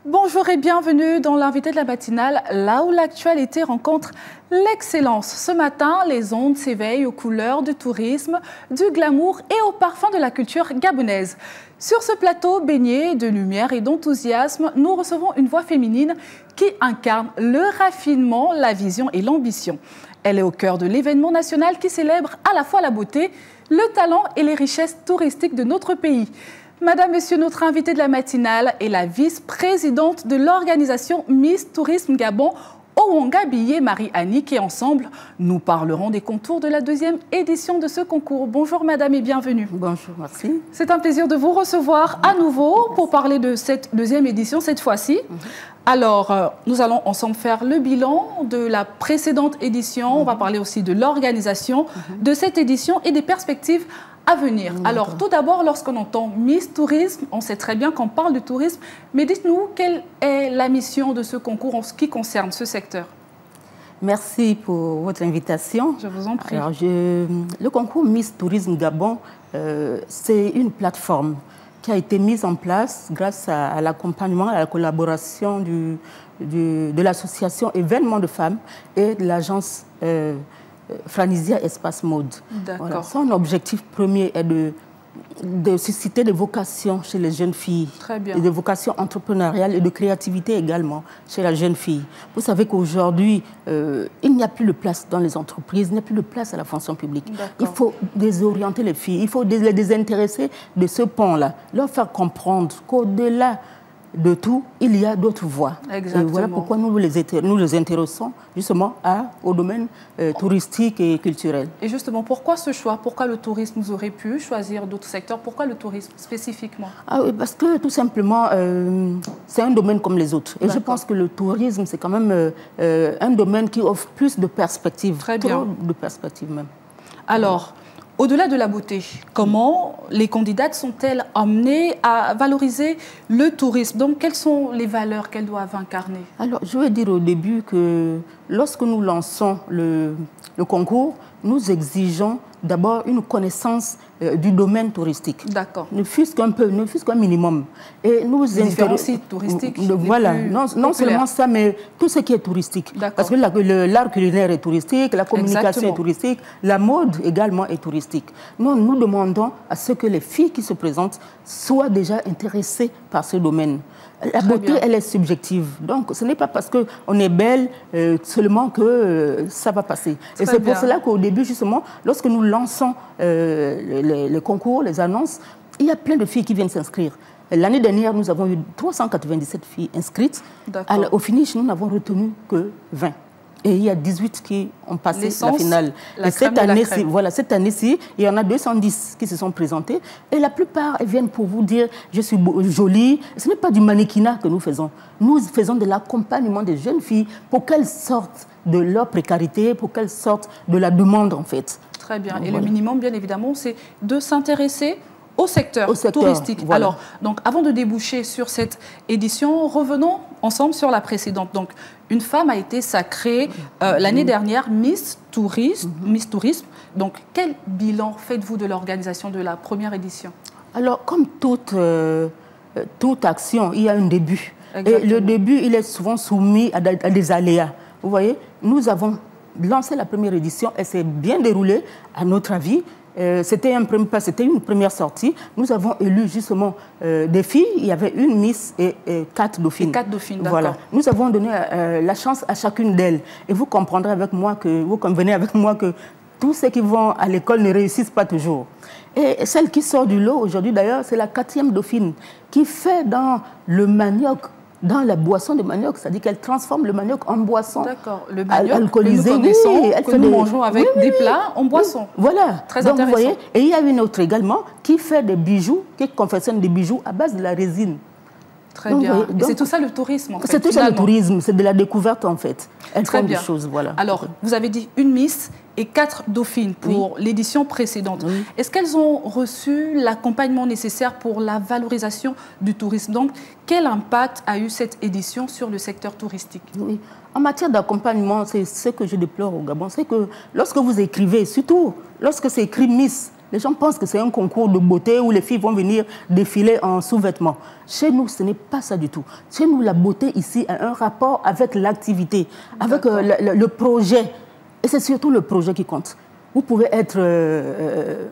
Bonjour et bienvenue dans l'invité de la matinale, là où l'actualité rencontre l'excellence. Ce matin, les ondes s'éveillent aux couleurs du tourisme, du glamour et aux parfums de la culture gabonaise. Sur ce plateau baigné de lumière et d'enthousiasme, nous recevons une voix féminine qui incarne le raffinement, la vision et l'ambition. Elle est au cœur de l'événement national qui célèbre à la fois la beauté, le talent et les richesses touristiques de notre pays. Madame, Monsieur, notre invitée de la matinale est la vice-présidente de l'organisation Miss Tourisme Gabon, Owonga Billet Marie-Annie, et ensemble, nous parlerons des contours de la deuxième édition de ce concours. Bonjour Madame et bienvenue. Bonjour, merci. C'est un plaisir de vous recevoir à nouveau pour parler de cette deuxième édition cette fois-ci. Alors, nous allons ensemble faire le bilan de la précédente édition. On va parler aussi de l'organisation de cette édition et des perspectives à venir. Alors, tout d'abord, lorsqu'on entend Miss Tourisme, on sait très bien qu'on parle de tourisme, mais dites-nous, quelle est la mission de ce concours en ce qui concerne ce secteur? Merci pour votre invitation. Je vous en prie. Alors, le concours Miss Tourisme Gabon, c'est une plateforme qui a été mise en place grâce à l'accompagnement, à la collaboration de l'association Événements de Femmes et de l'agence Franisia Espace Mode. Voilà. Son objectif premier est de susciter des vocations chez les jeunes filles. Très bien. Et des vocations entrepreneuriales et de créativité également chez la jeune fille. Vous savez qu'aujourd'hui, il n'y a plus de place dans les entreprises, il n'y a plus de place à la fonction publique. Il faut désorienter les filles, il faut les désintéresser de ce pont-là, leur faire comprendre qu'au-delà de tout, il y a d'autres voies. Exactement. Et voilà pourquoi nous les intéressons justement au domaine touristique et culturel. Et justement, pourquoi ce choix? Pourquoi le tourisme? Vous aurez pu choisir d'autres secteurs. Pourquoi le tourisme spécifiquement? Ah oui, parce que tout simplement, c'est un domaine comme les autres. Et je pense que le tourisme, c'est quand même un domaine qui offre plus de perspectives. Très bien. Trop de perspectives même. Alors, au-delà de la beauté, comment les candidates sont-elles amenées à valoriser le tourisme? Donc, quelles sont les valeurs qu'elles doivent incarner? Alors, je veux dire au début que lorsque nous lançons le concours, nous exigeons d'abord une connaissance du domaine touristique. D'accord. Ne fût-ce qu'un peu, ne fût-ce qu'un minimum. Et nous différents sites touristiques. Voilà, non seulement ça, mais tout ce qui est touristique. Parce que l'art culinaire est touristique, la communication est touristique, la mode également est touristique. Nous demandons à ce que les filles qui se présentent soient déjà intéressées par ce domaine. La beauté, elle est subjective. Donc, ce n'est pas parce qu'on est belle seulement que ça va passer. Et c'est pour cela qu'au début, justement, lorsque nous lançons les concours, les annonces, il y a plein de filles qui viennent s'inscrire. L'année dernière, nous avons eu 397 filles inscrites. Au finish, nous n'avons retenu que 20. Et il y a 18 qui ont passé la finale. Et cette année-ci, il y en a 210 qui se sont présentés. Et la plupart, elles viennent pour vous dire « je suis jolie ». Ce n'est pas du mannequinat que nous faisons. Nous faisons de l'accompagnement des jeunes filles pour qu'elles sortent de leur précarité, pour qu'elles sortent de la demande, en fait. Très bien. Et le minimum, bien évidemment, c'est de s'intéresser au secteur touristique. Voilà. Alors, donc, avant de déboucher sur cette édition, revenons ensemble sur la précédente. Donc, une femme a été sacrée l'année dernière Miss Tourisme. Donc, quel bilan faites-vous de l'organisation de la première édition? Alors, comme toute action, il y a un début. Exactement. Et le début, il est souvent soumis à des aléas. Vous voyez, nous avons lancé la première édition, elle s'est bien déroulée, à notre avis. C'était une première sortie. Nous avons élu justement des filles. Il y avait une Miss et 4 dauphines. Et 4 dauphines, d'accord. Voilà. Nous avons donné la chance à chacune d'elles. Et vous comprendrez avec moi vous convenez avec moi que tous ceux qui vont à l'école ne réussissent pas toujours. Et celle qui sort du lot aujourd'hui, d'ailleurs, c'est la 4e dauphine qui fait dans le manioc, dans la boisson de manioc, c'est-à-dire qu'elle transforme le manioc en boisson. D'accord. Le manioc alcoolisé, que nous connaissons, que nous mangeons avec des plats en boisson. Voilà. Très Donc, intéressant. Vous voyez, et il y a une autre également qui fait des bijoux, qui confectionne des bijoux à base de la résine. Très bien. C'est tout ça le tourisme, en fait. C'est tout ça le tourisme, c'est de la découverte, en fait. Elles font des choses, voilà. Alors, vous avez dit une Miss et 4 dauphines pour l'édition précédente. Oui. Est-ce qu'elles ont reçu l'accompagnement nécessaire pour la valorisation du tourisme? Donc, quel impact a eu cette édition sur le secteur touristique? Oui. En matière d'accompagnement, c'est ce que je déplore au Gabon, c'est que lorsque vous écrivez, surtout lorsque c'est écrit Miss, Les gens pensent que c'est un concours de beauté où les filles vont venir défiler en sous-vêtements. Chez nous, ce n'est pas ça du tout. Chez nous, la beauté ici a un rapport avec l'activité, avec le projet. Et c'est surtout le projet qui compte. Vous pouvez être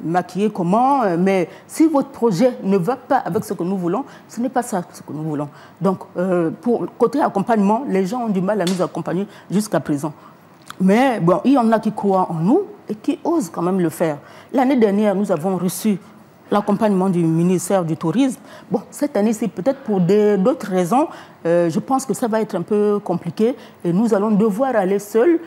maquillé comment, mais si votre projet ne va pas avec ce que nous voulons, ce n'est pas ça ce que nous voulons. Donc, pour côté accompagnement, les gens ont du mal à nous accompagner jusqu'à présent. Mais bon, il y en a qui croient en nous et qui osent quand même le faire. L'année dernière, nous avons reçu l'accompagnement du ministère du Tourisme. Bon, cette année-ci, peut-être pour d'autres raisons, je pense que ça va être un peu compliqué et nous allons devoir aller seuls.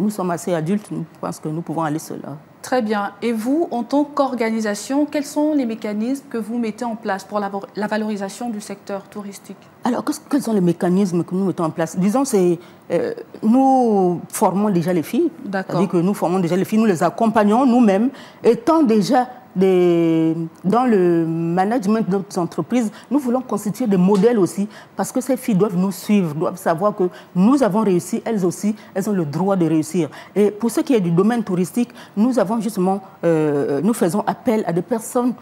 Nous sommes assez adultes, je pense que nous pouvons aller seuls. Très bien. Et vous, en tant qu'organisation, quels sont les mécanismes que vous mettez en place pour la valorisation du secteur touristique? Alors, quels sont les mécanismes que nous mettons en place? Disons, nous formons déjà les filles. C'est-à-dire que nous formons déjà les filles, nous les accompagnons nous-mêmes, étant déjà dans le management de notre entreprise, nous voulons constituer des modèles aussi, parce que ces filles doivent nous suivre, doivent savoir que nous avons réussi, elles aussi, elles ont le droit de réussir. Et pour ce qui est du domaine touristique, nous avons justement, nous faisons appel à des personnes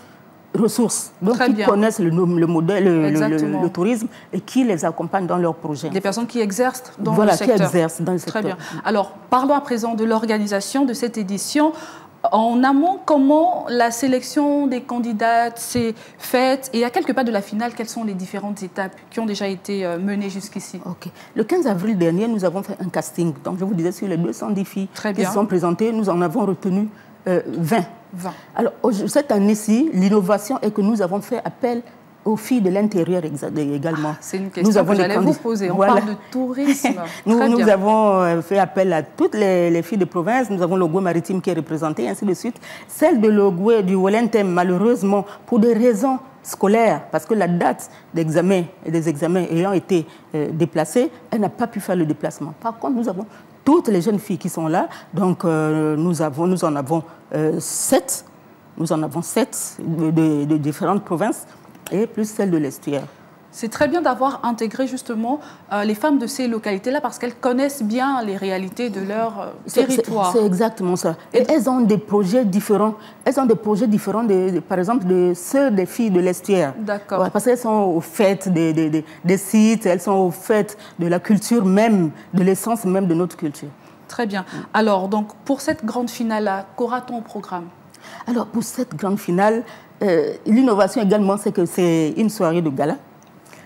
ressources, donc qui connaissent le modèle, le tourisme et qui les accompagnent dans leurs projets. Des personnes qui exercent dans le secteur. Qui exercent dans le secteur. Très bien. Alors, parlons à présent de l'organisation de cette édition. En amont, comment la sélection des candidates s'est faite et à quelques pas de la finale, quelles sont les différentes étapes qui ont déjà été menées jusqu'ici? Le 15 avril dernier, nous avons fait un casting. Donc, je vous disais, sur les 210 filles qui se sont présentées, nous en avons retenu 20. Alors, cette année-ci, l'innovation est que nous avons fait appel aux filles de l'intérieur également. C'est une question que j'allais vous poser. On parle de tourisme. Nous avons fait appel à toutes les filles de province. Nous avons l'Ogoué maritime qui est représenté, ainsi de suite. Celle de l'Ogoué du Wolentem, malheureusement, pour des raisons scolaires, parce que la date d'examen et des examens ayant été déplacée, elle n'a pas pu faire le déplacement. Par contre, nous avons toutes les jeunes filles qui sont là. Donc, nous en avons 7. Nous en avons 7 de différentes provinces, et plus celle de l'estuaire. C'est très bien d'avoir intégré justement les femmes de ces localités-là parce qu'elles connaissent bien les réalités de leur territoire. C'est exactement ça. Et elles ont des projets différents. Elles ont des projets différents, par exemple, de ceux des filles de l'estuaire. D'accord. Parce qu'elles sont au fait des sites, elles sont au fait de la culture même, de l'essence même de notre culture. Très bien. Alors, donc, pour cette grande finale-là, qu'aura-t-on au programme? Alors, pour cette grande finale, l'innovation également, c'est que c'est une soirée de gala.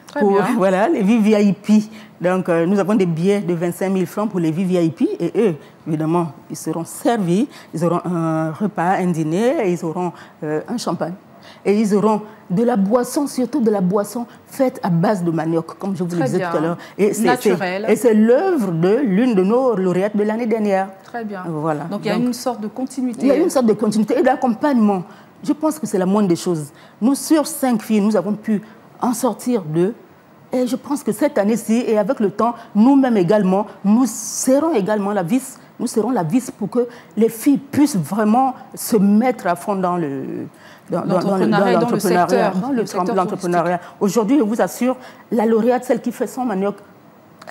Très bien. Voilà, les VIP. Donc, nous avons des billets de 25 000 francs pour les VIP. Et eux, évidemment, ils seront servis. Ils auront un repas, un dîner, et ils auront un champagne. Et ils auront de la boisson, surtout de la boisson faite à base de manioc, comme je vous le disais tout à l'heure. Naturel. Et c'est l'œuvre de l'une de nos lauréates de l'année dernière. Très bien. Voilà. Donc, il y a une sorte de continuité. Il y a une sorte de continuité et d'accompagnement. Je pense que c'est la moindre des choses. Nous, sur 5 filles, nous avons pu en sortir 2. Et je pense que cette année-ci, et avec le temps, nous-mêmes également, nous serons également la vis. Nous serons la vis pour que les filles puissent vraiment se mettre à fond dans l'entrepreneuriat. Aujourd'hui, je vous assure, la lauréate, celle qui fait son manioc,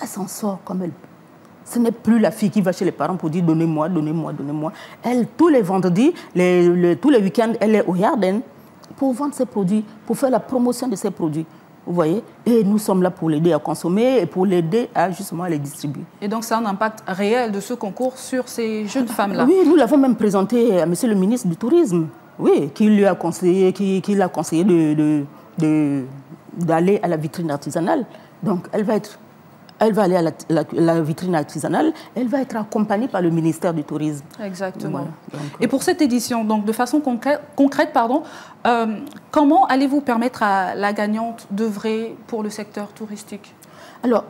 elle s'en sort comme elle peut. Ce n'est plus la fille qui va chez les parents pour dire « donnez-moi, donnez-moi, donnez-moi ». Elle, tous les vendredis, tous les week-ends, elle est au Yarden pour vendre ses produits, pour faire la promotion de ses produits. Vous voyez? Et nous sommes là pour l'aider à consommer et pour l'aider à justement les distribuer. Et donc, c'est un impact réel de ce concours sur ces jeunes femmes-là? Oui, nous l'avons même présenté à monsieur le ministre du Tourisme, oui, qui lui a conseillé, qui l'a conseillé d'aller à la vitrine artisanale. Donc, elle va aller à la vitrine artisanale, elle va être accompagnée par le ministère du Tourisme. Exactement. Voilà. Et pour cette édition, donc de façon concrète, comment allez-vous permettre à la gagnante d'œuvrer pour le secteur touristique? Alors,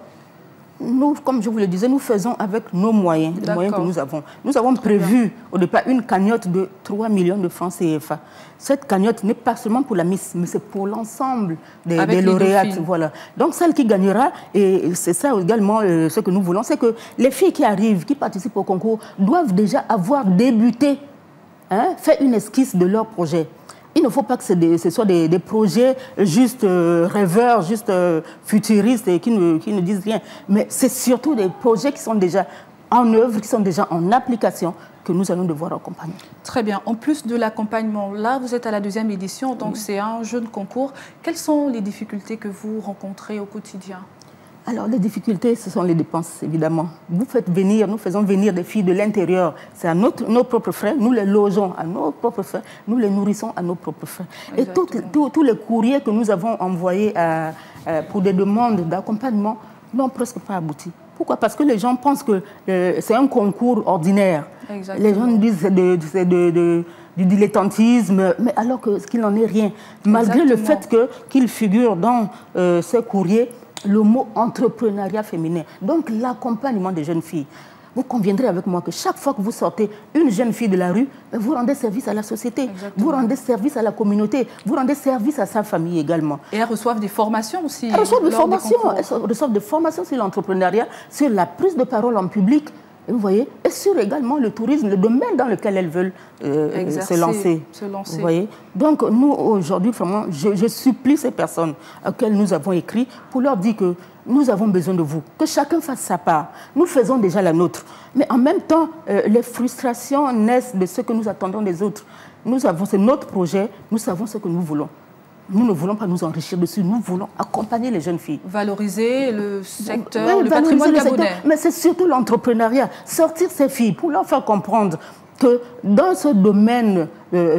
nous, comme je vous le disais, nous faisons avec nos moyens, les moyens que nous avons. Nous avons prévu au départ une cagnotte de 3 millions de francs CFA. Cette cagnotte n'est pas seulement pour la Miss, mais c'est pour l'ensemble des lauréates. Voilà. Donc celle qui gagnera, et c'est ça également ce que nous voulons, c'est que les filles qui arrivent, qui participent au concours, doivent déjà avoir débuté, fait une esquisse de leur projet. Il ne faut pas que ce soit des projets juste rêveurs, juste futuristes et qui ne disent rien. Mais c'est surtout des projets qui sont déjà en œuvre, qui sont déjà en application, que nous allons devoir accompagner. Très bien. En plus de l'accompagnement, là, vous êtes à la 2e édition, donc c'est un jeune concours. Quelles sont les difficultés que vous rencontrez au quotidien? Alors, les difficultés, ce sont les dépenses, évidemment. Nous faisons venir des filles de l'intérieur. C'est à nos propres frais. Nous les logeons à nos propres frais. Nous les nourrissons à nos propres frais. Exactement. Et tous les courriers que nous avons envoyés pour des demandes d'accompagnement n'ont presque pas abouti. Pourquoi? Parce que les gens pensent que c'est un concours ordinaire. Exactement. Les gens disent que c'est du dilettantisme, mais alors qu'il n'en est rien. Malgré le fait qu'il figure dans ces courriers le mot entrepreneuriat féminin. Donc l'accompagnement des jeunes filles. Vous conviendrez avec moi que chaque fois que vous sortez une jeune fille de la rue, vous rendez service à la société, exactement, vous rendez service à la communauté, vous rendez service à sa famille également. Et elles reçoivent des formations aussi. Elles reçoivent des formations sur l'entrepreneuriat, sur la prise de parole en public, vous voyez, et sur également le tourisme, le domaine dans lequel elles veulent se lancer. Vous voyez. Donc nous, aujourd'hui, vraiment, je supplie ces personnes auxquelles nous avons écrit pour leur dire que nous avons besoin de vous, que chacun fasse sa part. Nous faisons déjà la nôtre. Mais en même temps, les frustrations naissent de ce que nous attendons des autres. C'est notre projet, nous savons ce que nous voulons. Nous ne voulons pas nous enrichir dessus, nous voulons accompagner les jeunes filles. Valoriser le secteur, le patrimoine gabonais. Mais c'est surtout l'entrepreneuriat. Sortir ces filles pour leur faire comprendre que dans ce domaine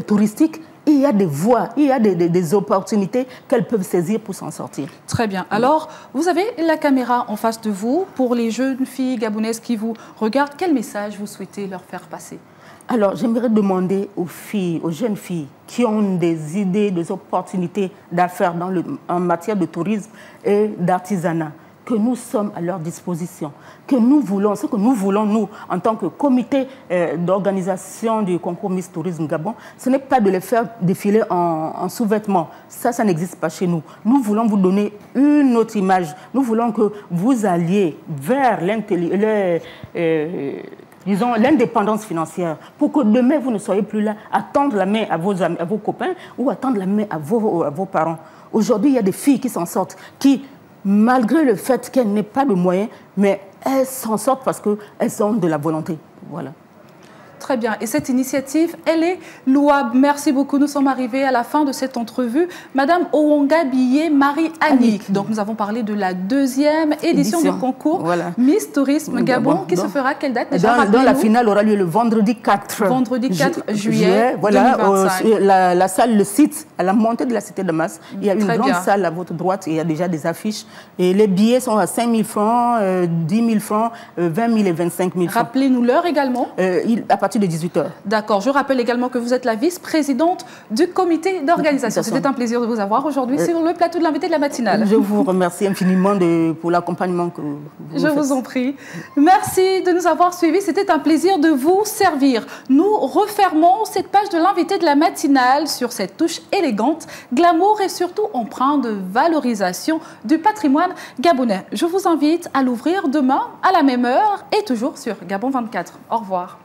touristique, il y a des voies, il y a des opportunités qu'elles peuvent saisir pour s'en sortir. Très bien. Alors, vous avez la caméra en face de vous. Pour les jeunes filles gabonaises qui vous regardent, quel message vous souhaitez leur faire passer? Alors, j'aimerais demander aux filles, aux jeunes filles qui ont des idées, des opportunités d'affaires en matière de tourisme et d'artisanat, que nous sommes à leur disposition, que nous voulons, ce que nous voulons, nous, en tant que comité d'organisation du concours Miss Tourisme Gabon, ce n'est pas de les faire défiler en sous-vêtements. Ça n'existe pas chez nous. Nous voulons vous donner une autre image. Nous voulons que vous alliez vers l'indépendance financière, pour que demain, vous ne soyez plus là à tendre la main à vos amis, à vos copains ou à tendre la main à vos parents. Aujourd'hui, il y a des filles qui s'en sortent, qui, malgré le fait qu'elles n'aient pas de moyens, mais elles s'en sortent parce qu'elles ont de la volonté. Voilà. Très bien. Et cette initiative, elle est louable. Merci beaucoup. Nous sommes arrivés à la fin de cette entrevue. Madame Owonga Biyé Marie-Annick. Donc, nous avons parlé de la 2e édition du concours Miss Tourisme Gabon, qui se fera à quelle date déjà? Dans la finale aura lieu le vendredi 4. Vendredi 4 juillet 2025. La salle, le site, à la montée de la cité de Damas. Il y a une grande salle à votre droite et il y a déjà des affiches. Et les billets sont à 5 000 francs, 10 000 francs, 20 000 et 25 000 francs. Rappelez-nous l'heure également. À partir de 18 h. D'accord. Je rappelle également que vous êtes la vice-présidente du comité d'organisation. C'était un plaisir de vous avoir aujourd'hui sur le plateau de l'invité de la matinale. Je vous remercie infiniment pour l'accompagnement que vous faites. Je vous en prie. Merci de nous avoir suivis. C'était un plaisir de vous servir. Nous refermons cette page de l'invité de la matinale sur cette touche élégante, glamour et surtout empreinte de valorisation du patrimoine gabonais. Je vous invite à l'ouvrir demain à la même heure et toujours sur Gabon 24. Au revoir.